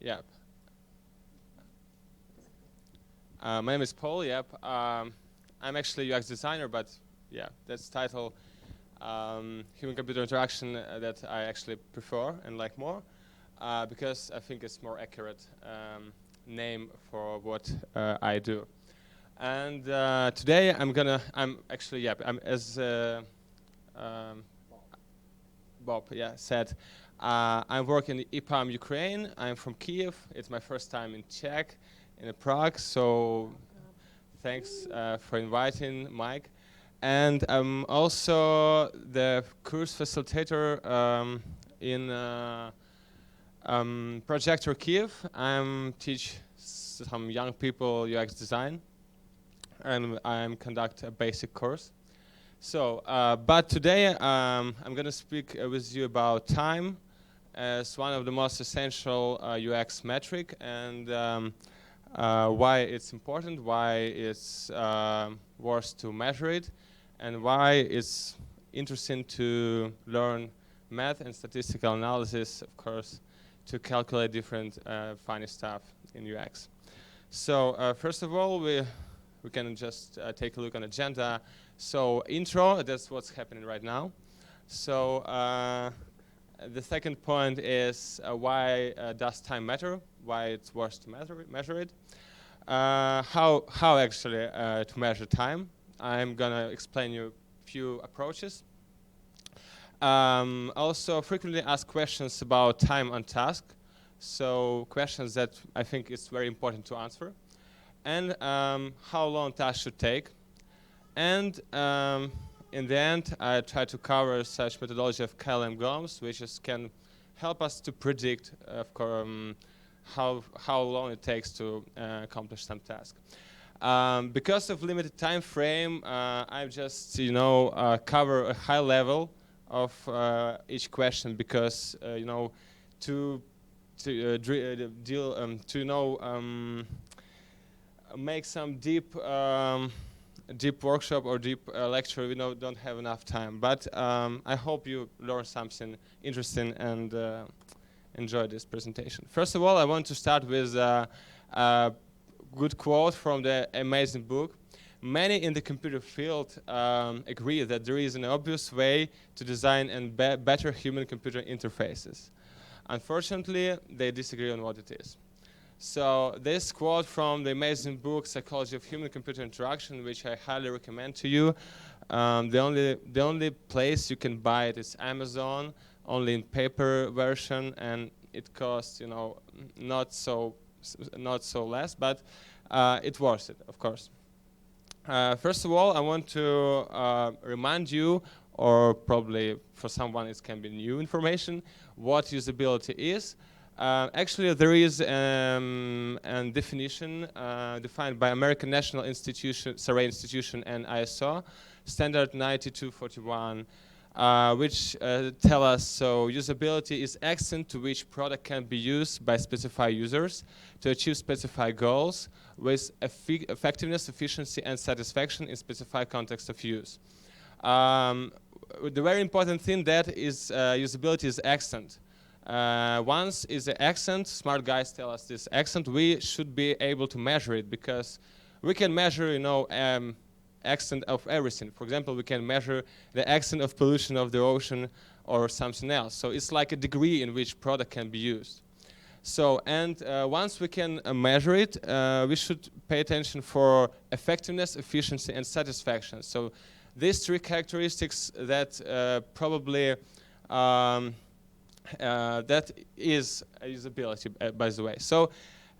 Yep. My name is Paul. Yep. I'm actually a UX designer, but yeah, that's the title. Human-computer interaction that I actually prefer and like more, because I think it's more accurate name for what I do. And today I'm actually, yeah, as Bob, yeah, said, I work in EPAM Ukraine. I'm from Kiev. It's my first time in Czech, in Prague. So thanks for inviting Mike. And I'm also the course facilitator in Projector Kiev. I teach some young people UX design, and I conduct a basic course. So, but today I'm going to speak with you about time as one of the most essential UX metric, and why it's important, why it's worth to measure it, and why it's interesting to learn math and statistical analysis, of course, to calculate different funny stuff in UX. So first of all, we can just take a look on agenda. So intro, that's what's happening right now. So the second point is why does time matter? Why it's worth to measure it? How actually to measure time? I'm gonna explain you a few approaches. Also, frequently asked questions about time on task. So questions that I think is very important to answer. And how long tasks should take. And in the end, I try to cover such methodology of KLM GOMS, which can help us to predict, of course, how long it takes to accomplish some task. Because of limited time frame, I just cover a high level of each question, because to make some deep workshop or deep lecture, we don't have enough time. But I hope you learn something interesting and enjoy this presentation. First of all, I want to start with a good quote from the amazing book. Many in the computer field agree that there is an obvious way to design and better human-computer interfaces. Unfortunately, they disagree on what it is. So this quote from the amazing book, Psychology of Human-Computer Interaction, which I highly recommend to you. The only place you can buy it is Amazon, only in paper version, and it costs not so less, but it's worth it, of course. First of all, I want to remind you, or probably for someone it can be new information, what usability is. Actually, there is a definition defined by American National Institution, Survey Institution, and ISO, Standard 9241, which tell us, so usability is extent to which product can be used by specified users to achieve specified goals with effectiveness, efficiency, and satisfaction in specified context of use. The very important thing that is usability is extent. Once is the accent, smart guys tell us this accent, we should be able to measure it, because we can measure, accent of everything. For example, we can measure the accent of pollution of the ocean or something else. So it's like a degree in which product can be used. So, and once we can measure it, we should pay attention for effectiveness, efficiency, and satisfaction. So these three characteristics that probably that is usability, by the way. So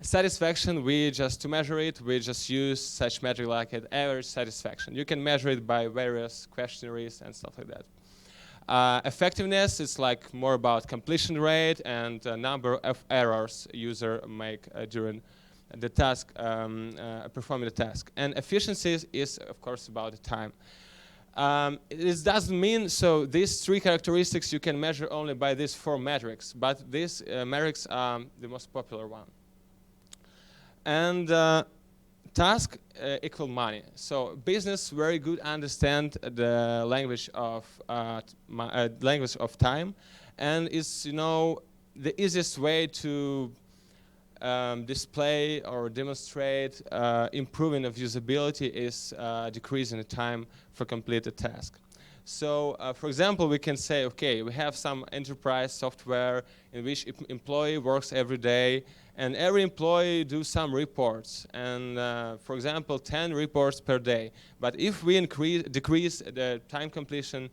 satisfaction, to measure it, we just use such metric like an average satisfaction. You can measure it by various questionnaires and stuff like that. Effectiveness is like more about completion rate and number of errors user make during the task, performing the task. And efficiency is of course about the time. It doesn't mean, so these three characteristics you can measure only by these four metrics, but these metrics are the most popular one. And task equal money. So business very good understand the language of time, and is the easiest way to display or demonstrate improving of usability is decreasing the time for complete a task. So, for example, we can say, okay, we have some enterprise software in which employee works every day, and every employee do some reports, and for example, 10 reports per day. But if we decrease the time completion,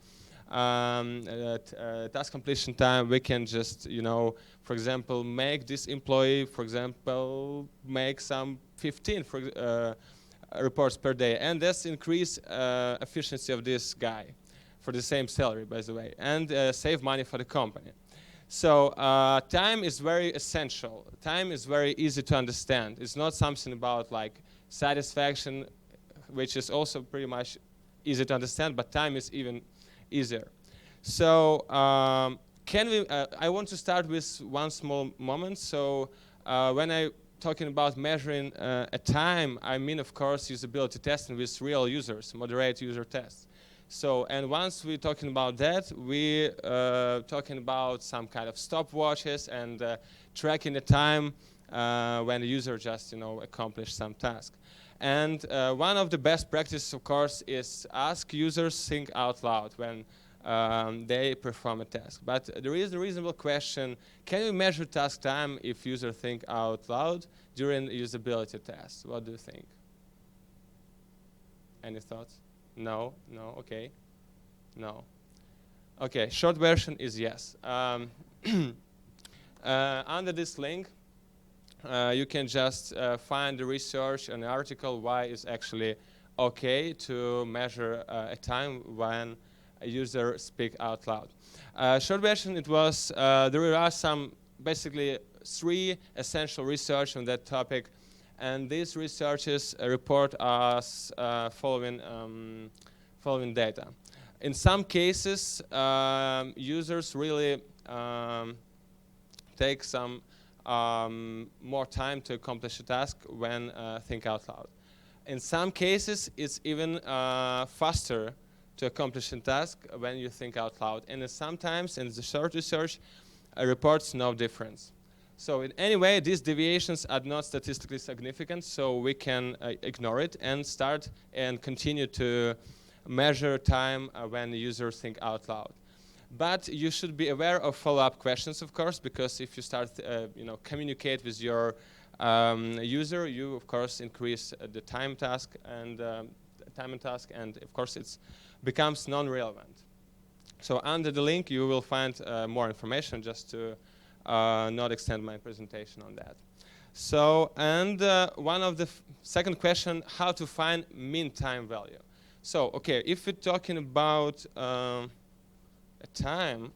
task completion time, we can just, for example, make this employee, for example, make some 15 reports per day, and that's increase efficiency of this guy for the same salary, by the way, and save money for the company. So time is very essential. Time is very easy to understand. It's not something about like satisfaction, which is also pretty much easy to understand, but time is even easier. So I want to start with one small moment. So when I talking about measuring a time, I mean, of course, usability testing with real users, moderate user tests. So, and once we're talking about that, we're talking about some kind of stopwatches and tracking the time when the user just, accomplished some task. And one of the best practices, of course, is ask users think out loud when they perform a task. But there is a reasonable question: can we measure task time if users think out loud during usability tests? What do you think? Any thoughts? No, okay, no. Okay, short version is yes. Under this link, you can just find the research and the article why it's actually okay to measure a time when a user speak out loud. Short version, it was, there are some, basically 3 essential research on that topic. And these researchers report us following data. In some cases, users really take some more time to accomplish a task when think out loud. In some cases, it's even faster to accomplish a task when you think out loud. And sometimes, in the short research, reports no difference. So in any way, these deviations are not statistically significant, so we can ignore it and start and continue to measure time when users think out loud. But you should be aware of follow-up questions, of course, because if you start, communicate with your user, you of course increase the time task and and of course it becomes non-relevant. So under the link, you will find more information just to not extend my presentation on that. So, and one of the second question, how to find mean time value. So, okay, if we're talking about a time,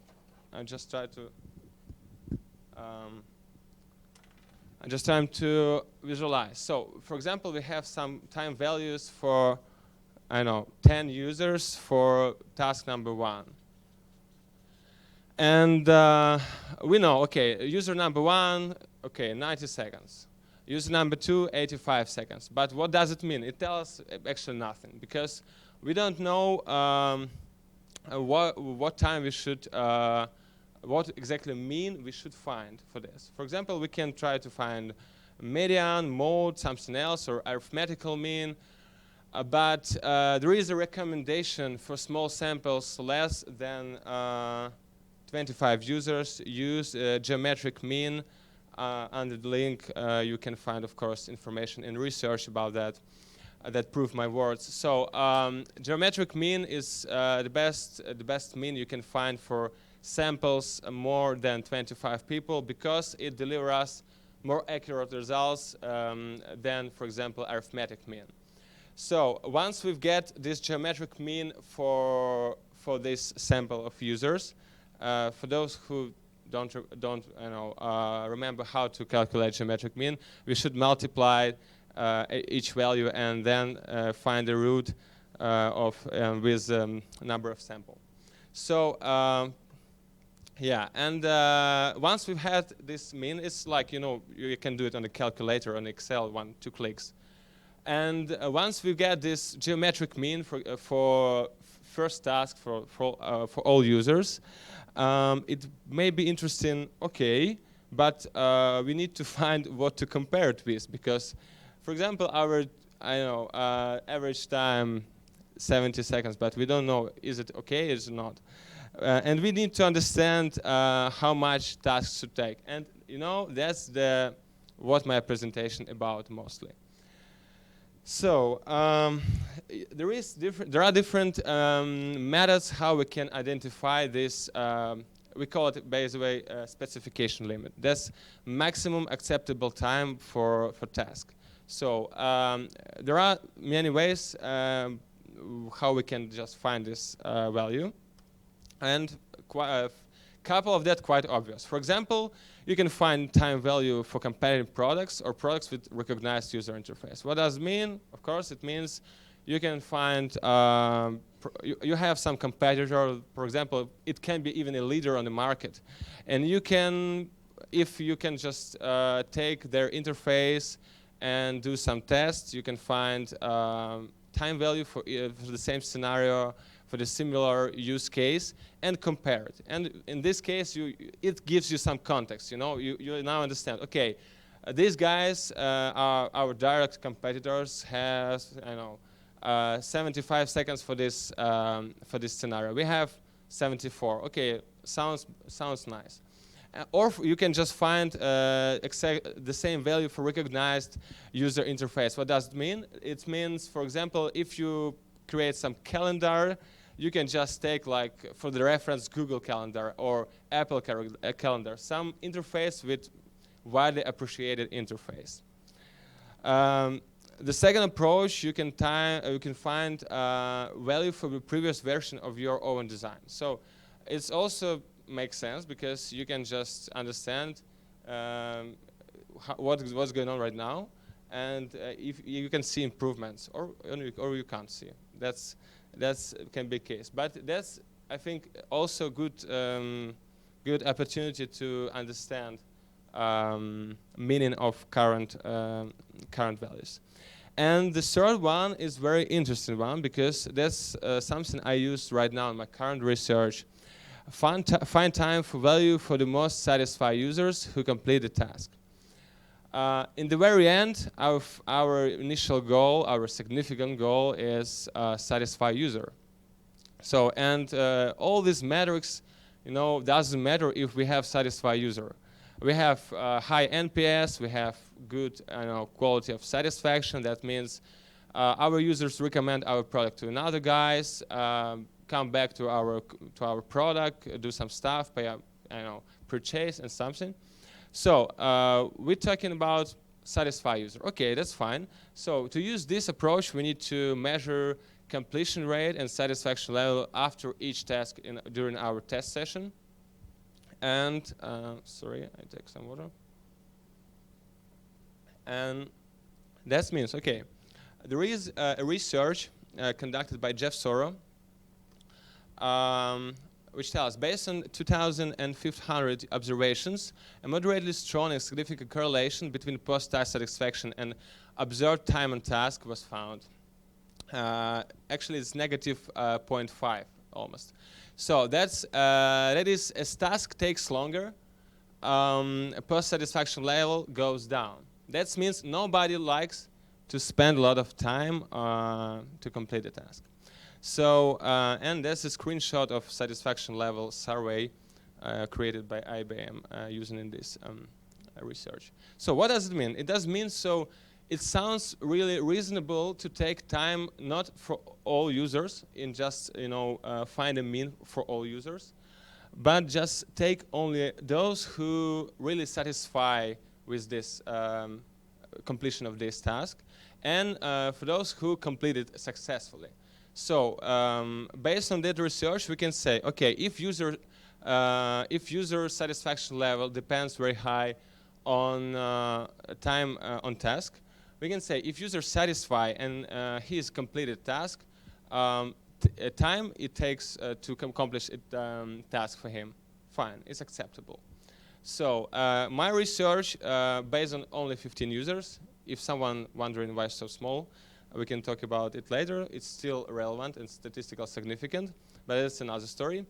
I just try to visualize. So, for example, we have some time values for, 10 users for task number 1. And we know, okay, user number 1, okay, 90 seconds. User number 2, 85 seconds. But what does it mean? It tells us actually nothing, because we don't know what time we should, what exactly mean we should find for this. For example, we can try to find median, mode, something else, or arithmetical mean. But there is a recommendation for small samples less than 25 users, use geometric mean. Under the link, you can find, of course, information and research about that that prove my words. So geometric mean is the best mean you can find for samples more than 25 people, because it delivers us more accurate results than, for example, arithmetic mean. So once we get this geometric mean for this sample of users, for those who don't remember how to calculate geometric mean, we should multiply each value and then find the root with number of sample. So yeah, and once we've had this mean, it's like, you can do it on a calculator on Excel, 1-2 clicks. And once we get this geometric mean for first task for all users, it may be interesting, okay, but we need to find what to compare it with, because, for example, our average time 70 seconds, but we don't know is it okay, is it not. And we need to understand how much tasks to take. And that's what my presentation about mostly. So there are different methods how we can identify this. We call it, by the way, specification limit. That's maximum acceptable time for task. So there are many ways how we can just find this value, and a couple of that quite obvious. For example, you can find time value for competitive products or products with recognized user interface. What does it mean? Of course, it means you can find, you have some competitor, for example, it can be even a leader on the market. And you can, if you can just take their interface and do some tests, you can find time value for the same scenario, for the similar use case, and compare it. And in this case, it gives you some context. You now understand, okay, these guys are our direct competitors, has 75 seconds for this scenario. We have 74. Okay, sounds nice. Or you can just find the same value for recognized user interface. What does it mean? It means, for example, if you create some calendar, you can just take, like, for the reference, Google Calendar or Apple Calendar, some interface with widely appreciated interface. The second approach, you can find value for the previous version of your own design. So it's also makes sense because you can just understand what's going on right now, and if you can see improvements, or you can't see. That's can be the case, but that's, I think, also good opportunity to understand meaning of current values. And the third one is very interesting one, because that's something I use right now in my current research. Find time for value for the most satisfied users who complete the task. In the very end, our initial goal, our significant goal, is satisfy user. So, and all these metrics, doesn't matter if we have satisfied user. We have high NPS, we have good quality of satisfaction. That means our users recommend our product to another guys, come back to our product, do some stuff, pay purchase and something. So we're talking about satisfy user. Okay, that's fine. So to use this approach, we need to measure completion rate and satisfaction level after each task during our test session. And sorry, I take some water. And that means, okay, there is a research conducted by Jeff Soro, which tells, based on 2,500 observations, a moderately strong and significant correlation between post-task satisfaction and observed time on task was found. Actually, it's negative 0.5 almost. So that is, as task takes longer, post-satisfaction level goes down. That means nobody likes to spend a lot of time to complete the task. So, and there's a screenshot of satisfaction level survey created by IBM using in this research. So what does it mean? It does mean, so it sounds really reasonable to take time not for all users in just, find a mean for all users, but just take only those who really satisfy with this completion of this task, and for those who complete it successfully. So based on that research, we can say, okay, if user satisfaction level depends very high on time on task, we can say if user satisfy and he has completed task, time it takes to accomplish a task for him, fine, it's acceptable. So my research based on only 15 users. If someone wondering why it's so small, we can talk about it later. It's still relevant and statistical significant, but it's another story.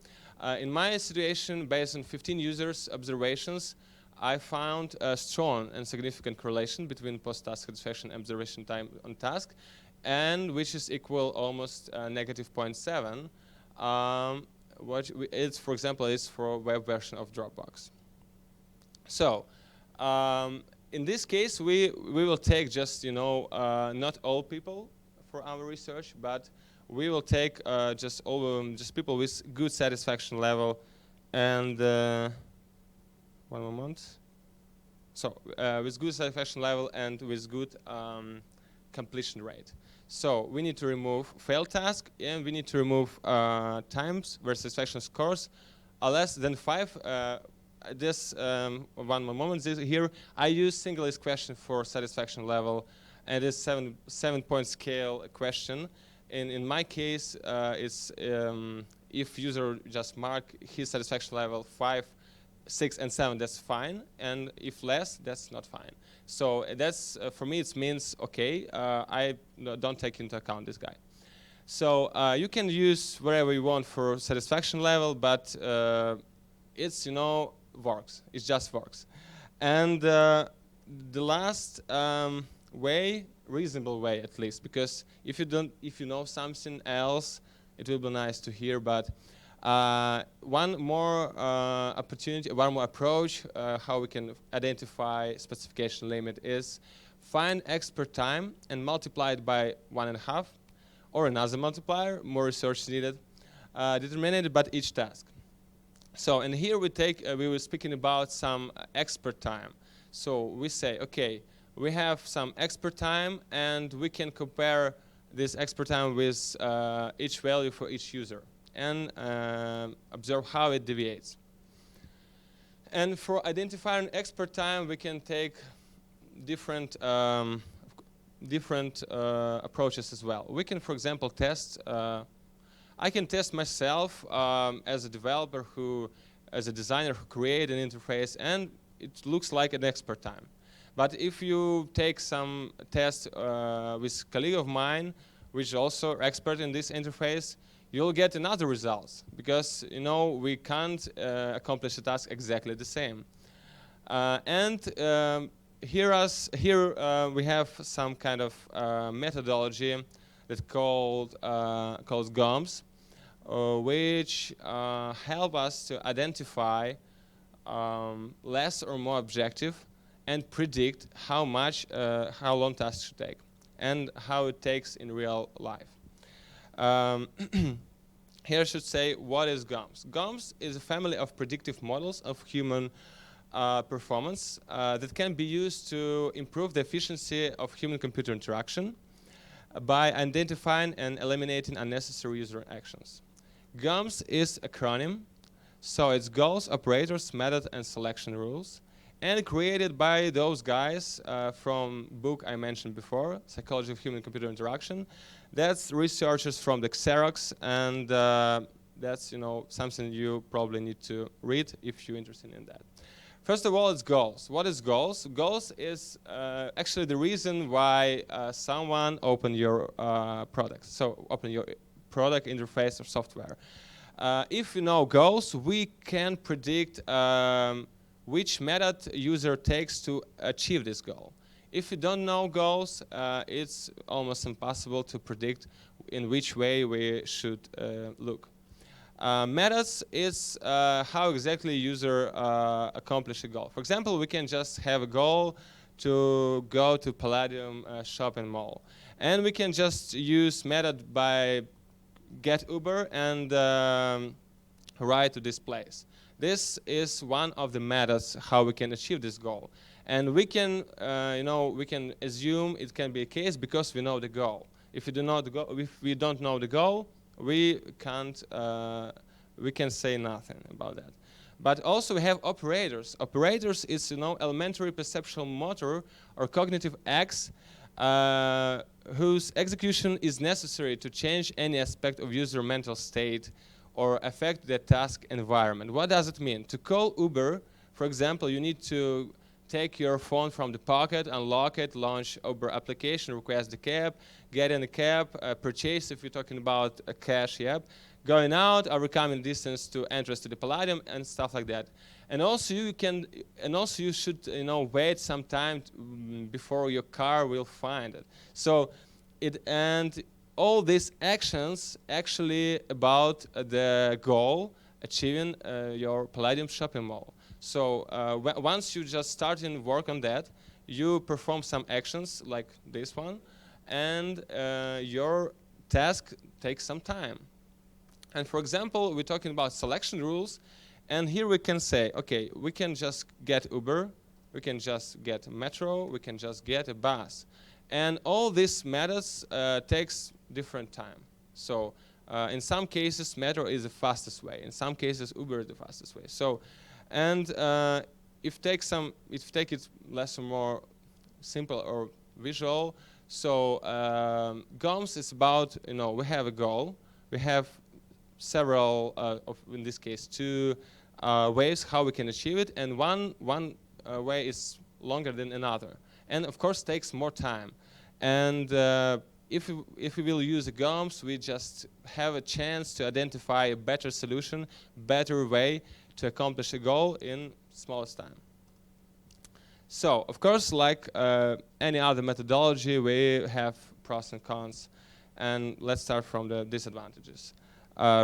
In my situation, based on 15 users' observations, I found a strong and significant correlation between post-task satisfaction and observation time on task, and which is equal almost negative 0.7. It's, for example, is for web version of Dropbox. So, in this case, we will take just not all people for our research, but we will take just people with good satisfaction level, and one moment. So with good satisfaction level and with good completion rate. So we need to remove failed task, and we need to remove times where satisfaction scores are less than 5. One more moment. Here I use single list question for satisfaction level, and it's 7-point scale question. In my case, it's if user just mark his satisfaction level 5, 6, and 7, that's fine, and if less, that's not fine. So that's for me, it means okay. I don't take into account this guy. So you can use wherever you want for satisfaction level, but it's works. It just works. And the last way, reasonable way at least, because if you know something else, it will be nice to hear. But one more opportunity, one more approach how we can identify specification limit is find expert time and multiply it by 1.5, or another multiplier, more research needed, determined by each task. So, and here we were speaking about some expert time. So we say, okay, we have some expert time, and we can compare this expert time with each value for each user, and observe how it deviates. And for identifying expert time, we can take different approaches as well. We can, for example, test. I can test myself as a developer as a designer who create an interface, and it looks like an expert time. But if you take some test with a colleague of mine, which is also expert in this interface, you'll get another results, because we can't accomplish the task exactly the same. Here we have some kind of methodology that called GOMS, which help us to identify less or more objective and predict how long tasks should take and how it takes in real life. Here I should say, what is GOMS? GOMS is a family of predictive models of human performance that can be used to improve the efficiency of human-computer interaction by identifying and eliminating unnecessary user actions. GOMS is acronym, so it's goals, operators, method, and selection rules, and created by those guys from book I mentioned before, Psychology of Human-Computer Interaction. That's researchers from the Xerox, and that's something you probably need to read if you're interested in that. First of all, it's goals. What is goals? Goals is actually the reason why someone opened your product. So open your product interface or software. If you know goals, we can predict which method user takes to achieve this goal. If you don't know goals, it's almost impossible to predict in which way we should look. Methods is how exactly user accomplish a goal. For example, we can just have a goal to go to Palladium shopping mall, and we can just use method by get Uber and ride to this place. This is one of the methods how we can achieve this goal, and we can we can assume it can be a case because we know the goal. If we don't know the goal, we can't. We can say nothing about that. But also we have operators. Operators is elementary perceptual motor or cognitive acts whose execution is necessary to change any aspect of user mental state or affect the task environment. What does it mean? To call Uber, for example, you need to take your phone from the pocket, unlock it, launch Uber application, request the cab, get in the cab, purchase if you're talking about a cash, going out, overcoming distance to entrance to the Palladium, and stuff like that. And also you should wait some time before your car will find it. So all these actions actually about the goal achieving your Palladium shopping mall. So once you just start in work on that, you perform some actions like this one, and your task takes some time. And for example, we're talking about selection rules, and here we can say, okay, we can just get Uber, we can just get metro, we can just get a bus. And all these methods takes different time. So in some cases, metro is the fastest way. In some cases, Uber is the fastest way. So, and if take it less or more simple or visual, so GOMS is about, we have a goal, we have several, in this case, two ways how we can achieve it, and one way is longer than another, and of course takes more time. And if we will use a GOMS, we just have a chance to identify a better solution, better way to accomplish a goal in smallest time. So, of course, like any other methodology, we have pros and cons, and let's start from the disadvantages.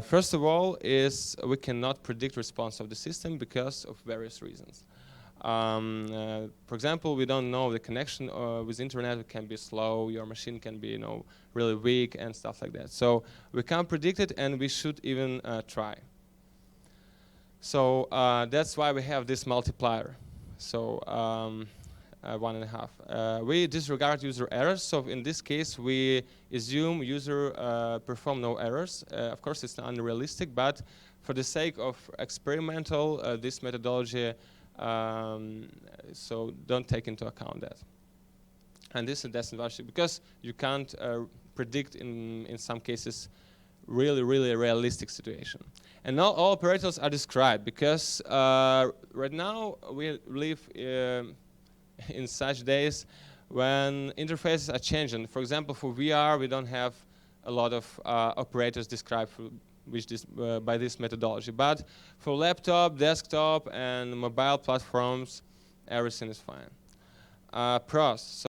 First of all is we cannot predict response of the system because of various reasons. For example, we don't know the connection with internet. It can be slow, your machine can be really weak and stuff like that. So we can't predict it, and we should even try. So that's why we have this multiplier. So 1.5. We disregard user errors. So in this case, we assume user perform no errors. Of course, it's not unrealistic, but for the sake of experimental, this methodology, so don't take into account that. And this is disadvantage because you can't predict in some cases really realistic situation. And not all operators are described because right now we live in such days when interfaces are changing. For example, for VR, we don't have a lot of operators described by this methodology. But for laptop, desktop, and mobile platforms, everything is fine. Pros.